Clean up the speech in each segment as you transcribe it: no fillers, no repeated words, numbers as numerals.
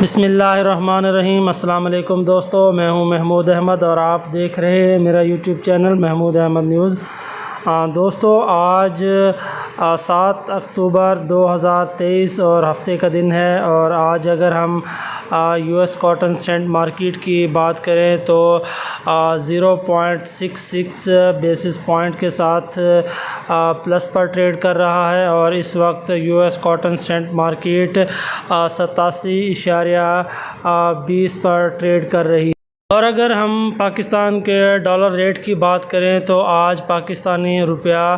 بسم اللہ الرحمن الرحیم۔ السلام علیکم دوستو، میں ہوں محمود احمد اور آپ دیکھ رہے ہیں میرا YouTube channel Mahmood Ahmed news. دوستو، آج 7 اکتوبر 2023 اور ہفتے کا دن ہے، اور آج اگر ہم U S cotton cent market کی بات کریں تو 0.66 بیسس پوائنٹ کے ساتھ پلس پر ٹریڈ کر رہا ہے، اور اس وقت U S cotton cent market 87.20 پر ٹریڈ کر رہی ہے۔ اور اگر ہم پاکستان کے ڈالر ریٹ کی بات کریں تو آج پاکستانی روپیہ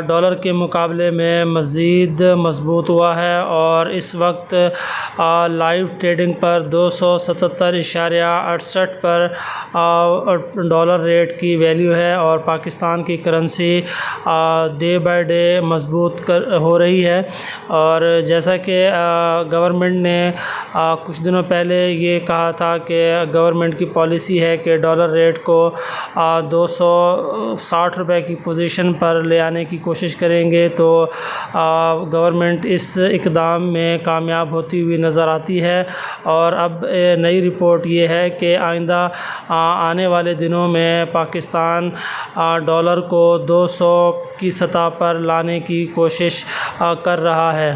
ڈالر کے مقابلے میں مزید مضبوط ہوا ہے، اور اس وقت لائیو ٹریڈنگ پر 277.68 پر ڈالر ریٹ کی ویلیو ہے، اور پاکستان کی کرنسی ڈے بائی ڈے مضبوط ہو رہی ہے۔ اور جیسا کہ گورنمنٹ نے کچھ دنوں پہلے یہ کہا تھا کہ گورنمنٹ کی پالیسی ہے کہ ڈالر ریٹ کو 260 روپے کی پوزیشن پر لے آنے کی کوشش کریں گے، تو گورنمنٹ اس اقدام میں کامیاب ہوتی ہوئی نظر آتی ہے۔ اور اب نئی رپورٹ یہ ہے کہ آئندہ آنے والے دنوں میں پاکستان ڈالر کو 200 کی سطح پر لانے کی کوشش کر رہا ہے۔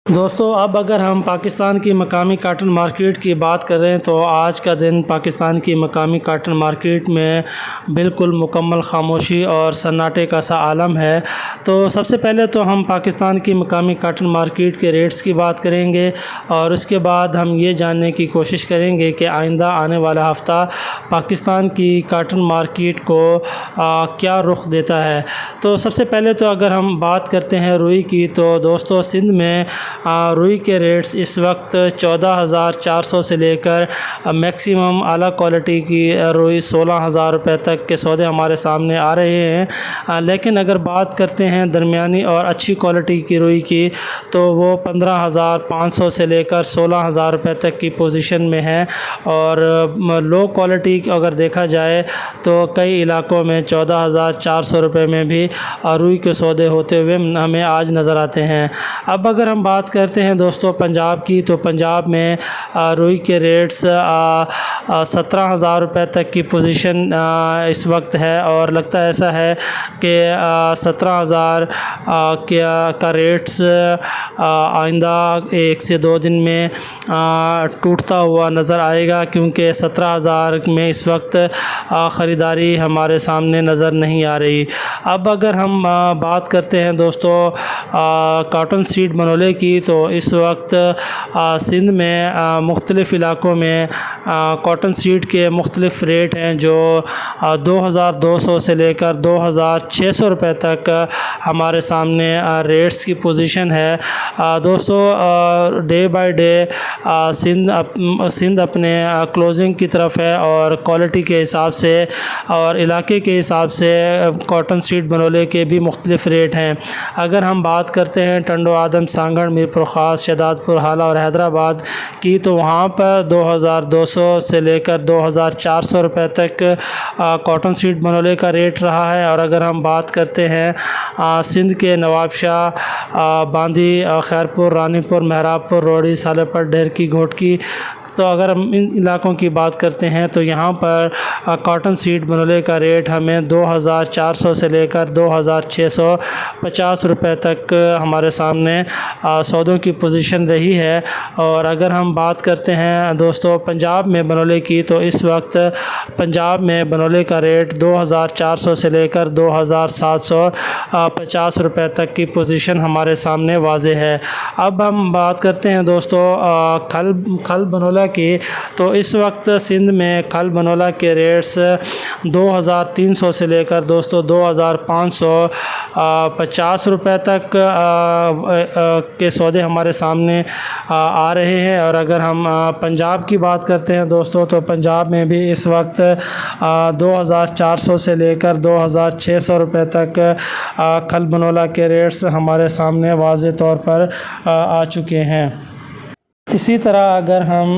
دوستو، اب اگر ہم پاکستان کی مقامی کاٹن مارکیٹ کی بات کریں تو آج کا دن پاکستان کی مقامی کاٹن مارکیٹ میں بالکل مکمل خاموشی اور سناٹے کا سا عالم ہے۔ تو سب سے پہلے تو ہم پاکستان کی مقامی کاٹن مارکیٹ کے ریٹس کی بات کریں گے، اور اس کے بعد ہم یہ جاننے کی کوشش کریں گے کہ آئندہ آنے والا ہفتہ پاکستان کی کاٹن مارکیٹ کو کیا رخ دیتا ہے۔ تو سب سے پہلے تو اگر ہم بات کرتے ہیں روئی کی، تو دوستو سندھ میں روئی کے ریٹس اس وقت 14,400 سے لے کر میکسیمم اعلیٰ کوالٹی کی روئی 16,000 روپے تک کے سودے ہمارے سامنے آ رہے ہیں۔ لیکن اگر بات کرتے ہیں درمیانی اور اچھی کوالٹی کی روئی کی، تو وہ 15,500 سے لے کر 16,000 روپے تک کی پوزیشن میں ہے، اور لو کوالٹی اگر دیکھا جائے تو کئی علاقوں میں 14,400 روپے میں بھی روئی کے سودے ہوتے ہوئے ہمیں آج نظر آتے ہیں۔ اب اگر ہم بات کرتے ہیں دوستو پنجاب کی، تو پنجاب میں روئی کے ریٹس 17,000 روپے تک کی پوزیشن اس وقت ہے، اور لگتا ایسا ہے کہ 17,000 کا ریٹس آئندہ 1 سے 2 دن میں ٹوٹتا ہوا نظر آئے گا، کیونکہ 17,000 میں اس وقت خریداری ہمارے سامنے نظر نہیں آ رہی۔ اب اگر ہم بات کرتے ہیں دوستو کاٹن سیڈ منولے کی، تو اس وقت سندھ میں مختلف علاقوں میں کاٹن سیڈ کے مختلف ریٹ ہیں، جو 2,200 سے لے کر 2,600 روپے تک ہمارے سامنے ریٹس کی پوزیشن ہے۔ دوستو ڈے بائی ڈے سندھ اپنے کلوزنگ کی طرف ہے، اور کوالٹی کے حساب سے اور علاقے کے حساب سے کاٹن سیڈ منولے کے بھی مختلف ریٹ ہیں۔ اگر ہم بات کرتے ہیں ٹنڈو آدم سانگڑ میرپور خاص شہداد پور حالہ اور حیدرآباد کی، تو وہاں پر 2,200 سے لے کر 2,400 روپے تک کاٹن سیڈ منولے کا ریٹ رہا ہے۔ اور اگر ہم بات کرتے ہیں سندھ کے نواب شاہ، باندی، خیرپور، رانی پور، مہراب پور، روڑی، سالے پٹ، ڈھیر کی، گھوٹ کی، تو اگر ہم ان علاقوں کی بات کرتے ہیں تو یہاں پر کاٹن سیڈ منولے کا ریٹ ہمیں 2,400 سے لے کر 2,650 روپے تک ہمارے سامنے سودوں کی پوزیشن رہی ہے۔ اور اگر ہم بات کرتے ہیں دوستو پنجاب میں منولے کی، تو اس وقت پنجاب میں منولے کا ریٹ 2,400 سے لے کر 2,750 روپے تک کی پوزیشن ہمارے سامنے واضح ہے۔ اب ہم بات کرتے ہیں دوستو کھل منولا کی، تو اس وقت سندھ میں کھل منولا کے ریٹس 2,300 سے لے کر دوستو 2,550 روپے تک کے سودے ہمارے سامنے آ رہے ہیں۔ اور اگر ہم پنجاب کی بات کرتے ہیں دوستو، تو پنجاب میں بھی اس وقت 2,400 سے لے کر 2,600 روپے تک کھل منولا کے ریٹس ہمارے سامنے واضح طور پر آ چکے ہیں۔ اسی طرح اگر ہم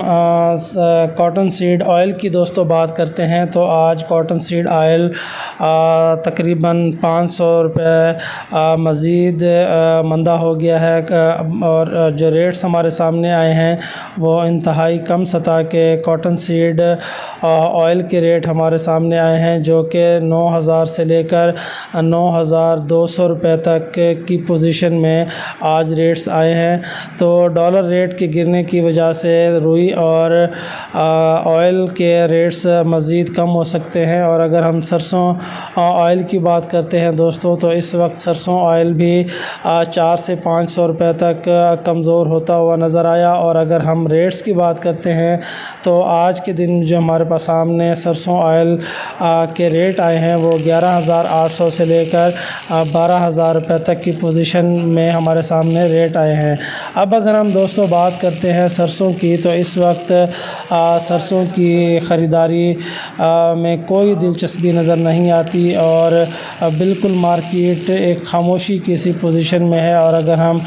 کاٹن سیڈ آئل کی دوستوں بات کرتے ہیں تو آج کاٹن سیڈ آئل تقریباً 500 روپے مزید مندہ ہو گیا ہے، اور جو ریٹس ہمارے سامنے آئے ہیں وہ انتہائی کم سطح کے کاٹن سیڈ آئل کے ریٹ ہمارے سامنے آئے ہیں، جو کہ 9,000 سے لے کر 9,200 روپے تک کی پوزیشن میں آج ریٹس آئے ہیں۔ تو ڈالر ریٹ کے گرنے کی وجہ سے روئی اور آئل کے ریٹس مزید کم ہو سکتے ہیں۔ اور اگر ہم سرسوں آئل کی بات کرتے ہیں دوستوں، تو اس وقت سرسوں آئل بھی 400 سے 500 روپے تک کمزور ہوتا ہوا نظر آیا۔ اور اگر ہم ریٹس کی بات کرتے ہیں تو آج کے دن جو ہمارے پاس سامنے سرسوں آئل کے ریٹ آئے ہیں وہ 11,800 سے لے کر 12,000 روپے تک کی پوزیشن میں ہمارے سامنے ریٹ آئے ہیں۔ اب اگر ہم دوستوں بات کرتے ہیں سرسوں کی، تو اس وقت سرسوں کی خریداری میں کوئی دلچسپی نظر نہیں آتی، اور بالکل مارکیٹ ایک خاموشی کی سی پوزیشن میں ہے۔ اور اگر ہم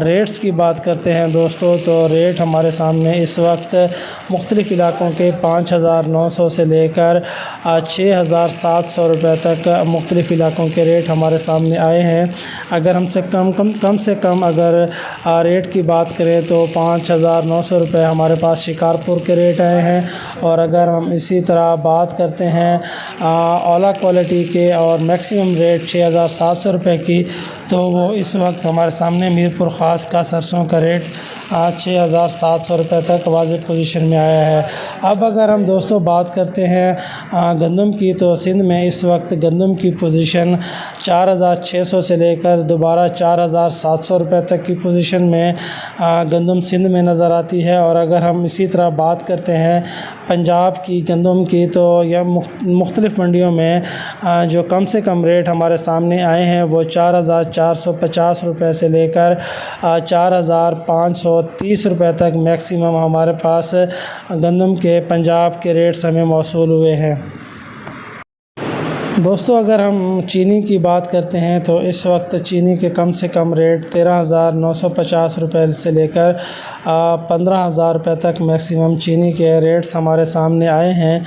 ریٹس کی بات کرتے ہیں دوستوں، تو ریٹ ہمارے سامنے اس وقت مختلف علاقوں کے 5,900 سے لے کر 6,700 روپے تک مختلف علاقوں کے ریٹ ہمارے سامنے آئے ہیں۔ اگر ہم سے کم اگر ریٹ کی بات کریں تو 5,900 روپے ہمارے پاس شکارپور کے ریٹ آئے ہیں۔ اور اگر ہم اسی طرح بات کرتے ہیں اعلیٰ کوالٹی کے اور میکسیمم ریٹ 6,700 روپے کی، تو وہ اس وقت ہمارے سامنے میرپور خاص کا سرسوں کا ریٹ 6,700 روپے تک واضح پوزیشن میں آیا ہے۔ اب اگر ہم دوستوں بات کرتے ہیں گندم کی، تو سندھ میں اس وقت گندم کی پوزیشن 4,600 سے لے کر دوبارہ 4,700 روپے تک کی پوزیشن میں گندم سندھ میں نظر آتی ہے۔ اور اگر ہم اسی طرح بات کرتے ہیں پنجاب کی گندم کی، تو یہ مختلف منڈیوں میں جو کم سے کم ریٹ ہمارے سامنے آئے ہیں وہ 4,450 روپے سے لے کر 4,530 روپے تک میکسیمم ہمارے پاس گندم کے پنجاب کے ریٹس ہمیں موصول ہوئے ہیں۔ دوستو اگر ہم چینی کی بات کرتے ہیں تو اس وقت چینی کے کم سے کم ریٹ 13,950 روپے سے لے کر 15,000 روپے تک میکسیمم چینی کے ریٹس ہمارے سامنے آئے ہیں۔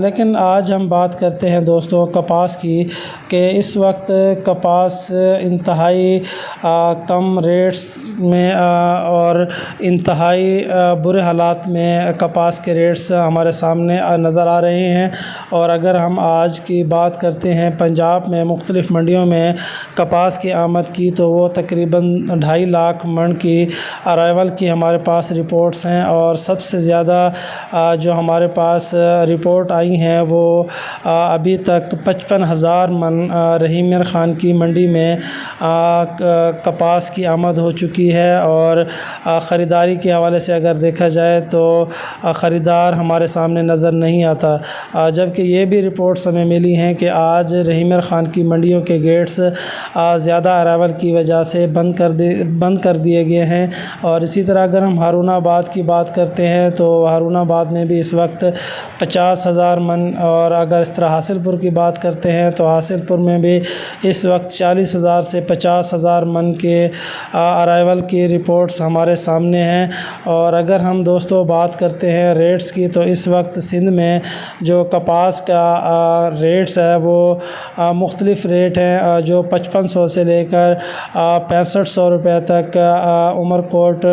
لیکن آج ہم بات کرتے ہیں دوستو کپاس کی، کہ اس وقت کپاس انتہائی کم ریٹس میں اور انتہائی برے حالات میں کپاس کے ریٹس ہمارے سامنے نظر آ رہے ہیں۔ اور اگر ہم آج کی بات کرتے ہیں پنجاب میں مختلف منڈیوں میں کپاس کی آمد کی، تو وہ تقریباً 2.5 لاکھ من کی ارائیول کی ہمارے پاس رپورٹس ہیں۔ اور سب سے زیادہ جو ہمارے پاس رپورٹ آئی ہیں وہ ابھی تک 55,000 من رحیم میر خان کی منڈی میں کپاس کی آمد ہو چکی ہے۔ اور خریداری کے حوالے سے اگر دیکھا جائے تو خریدار ہمارے سامنے نظر نہیں آتا، جبکہ یہ بھی رپورٹس ہمیں ملی ہیں کہ آج رحیم میر خان کی منڈیوں کے گیٹس زیادہ ارائیول کی وجہ سے بند کر دیے گئے ہیں۔ اور اسی طرح اگر ہم ہارون آباد کی بات کرتے ہیں تو ہارون آباد میں بھی اس وقت 50,000 من، اور اگر اس طرح حاصل پور کی بات کرتے ہیں تو حاصل پور میں بھی اس وقت 40,000 سے 50,000 من کے ارائیول کی رپورٹس ہمارے سامنے ہیں۔ اور اگر ہم دوستو بات کرتے ہیں ریٹس کی، تو اس وقت سندھ میں جو کپاس کا ریٹس ہے وہ مختلف ریٹ ہیں، جو 5500 سے لے کر 6500 روپے تک عمر کوٹ،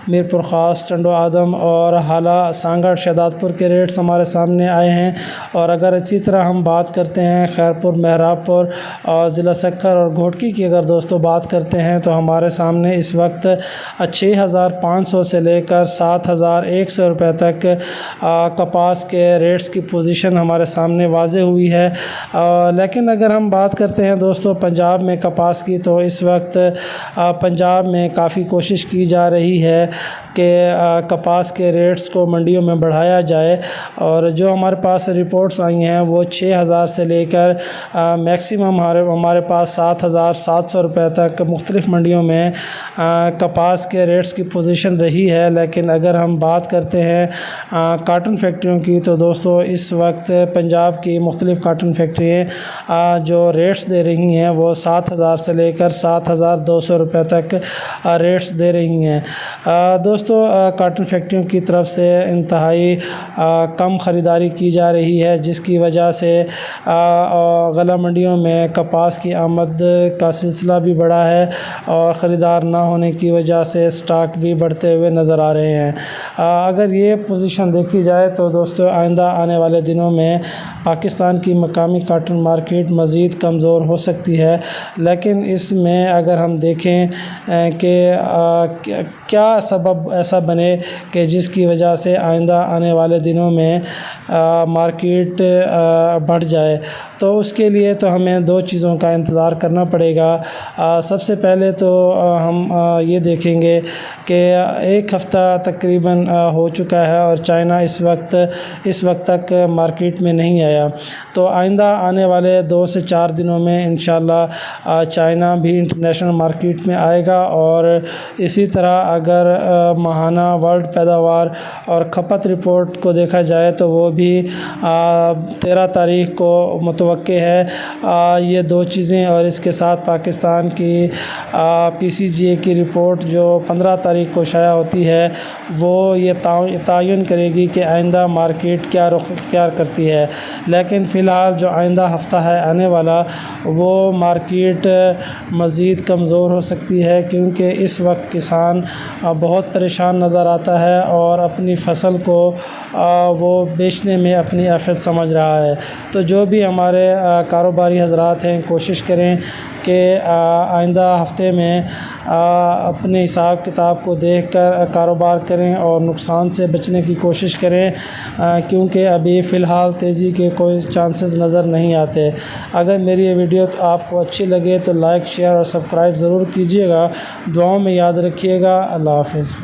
میرپور خاص، ٹنڈو آدم اور حالہ سانگڑ شہداد پور کے ریٹس ہمارے سامنے آئے ہیں۔ اور اگر اسی طرح ہم بات کرتے ہیں خیرپور، مہراب پور اور ضلع سکر اور گھوٹکی کی اگر دوستوں بات کرتے ہیں، تو ہمارے سامنے اس وقت 6,500 سے لے کر 7,100 روپے تک کپاس کے ریٹس کی پوزیشن ہمارے سامنے واضح ہوئی ہے۔ لیکن اگر ہم بات کرتے ہیں دوستو پنجاب میں کپاس کی، تو اس وقت پنجاب میں کافی کوشش کی جا رہی ہے کہ کپاس کے ریٹس کو منڈیوں میں بڑھایا جائے۔ اور جو ہمارے پاس رپورٹس آئی ہیں وہ 6,000 سے لے کر میکسیمم ہمارے پاس 7,700 روپے تک مختلف منڈیوں میں کپاس کے ریٹس کی پوزیشن رہی ہے۔ لیکن اگر ہم بات کرتے ہیں کاٹن فیکٹریوں کی، تو دوستو اس وقت پنجاب کی مختلف کاٹن فیکٹری فیکٹریاں جو ریٹس دے رہی ہیں وہ 7,000 سے لے کر 7,200 روپے تک ریٹس دے رہی ہیں۔ دوستو کاٹن فیکٹریوں کی طرف سے انتہائی کم خریداری کی جا رہی ہے، جس کی وجہ سے غلہ منڈیوں میں کپاس کی آمد کا سلسلہ بھی بڑھا ہے اور خریدار نہ ہونے کی وجہ سے سٹاک بھی بڑھتے ہوئے نظر آ رہے ہیں۔ اگر یہ پوزیشن دیکھی جائے تو دوستو آئندہ آنے والے دنوں میں پاکستان کی مقامی کاٹن مارکیٹ مزید کمزور ہو سکتی ہے، لیکن اس میں اگر ہم دیکھیں کہ کیا سبب ایسا بنے کہ جس کی وجہ سے آئندہ آنے والے دنوں میں مارکیٹ بڑھ جائے، تو اس کے لیے تو ہمیں دو چیزوں کا انتظار کرنا پڑے گا۔ سب سے پہلے تو ہم یہ دیکھیں گے کہ ایک ہفتہ تقریباً ہو چکا ہے اور چائنا اس وقت تک مارکیٹ میں نہیں آیا، تو آئندہ آنے والے 2 سے 4 دنوں میں انشاءاللہ چائنا بھی انٹرنیشنل مارکیٹ میں آئے گا، اور اسی طرح اگر ماہانہ ورلڈ پیداوار اور کھپت رپورٹ کو دیکھا جائے تو وہ بھی 13 تاریخ کو متوقع ہے۔ یہ دو چیزیں اور اس کے ساتھ پاکستان کی PCGA کی رپورٹ جو 15 تاریخ کو شائع ہوتی ہے، وہ یہ تعین کرے گی کہ آئندہ مارکیٹ کیا رخ اختیار کرتی ہے۔ لیکن فی الحال جو آئندہ ہفتہ ہے آنے والا، وہ مارکیٹ مزید کمزور ہو سکتی ہے، کیونکہ اس وقت کسان بہت پریشان نظر آتا ہے اور اپنی فصل کو وہ بیچنے میں اپنی آفت سمجھ رہا ہے۔ تو جو بھی ہمارے کاروباری حضرات ہیں، کوشش کریں کہ آئندہ ہفتے میں اپنے حساب کتاب کو دیکھ کر کاروبار کریں اور نقصان سے بچنے کی کوشش کریں، کیونکہ ابھی فی الحال تیزی کے کوئی چانسز نظر نہیں آتے۔ اگر میری یہ ویڈیو آپ کو اچھی لگے تو لائک، شیئر اور سبسکرائب ضرور کیجیے گا۔ دعاؤں میں یاد رکھیے گا۔ اللہ حافظ۔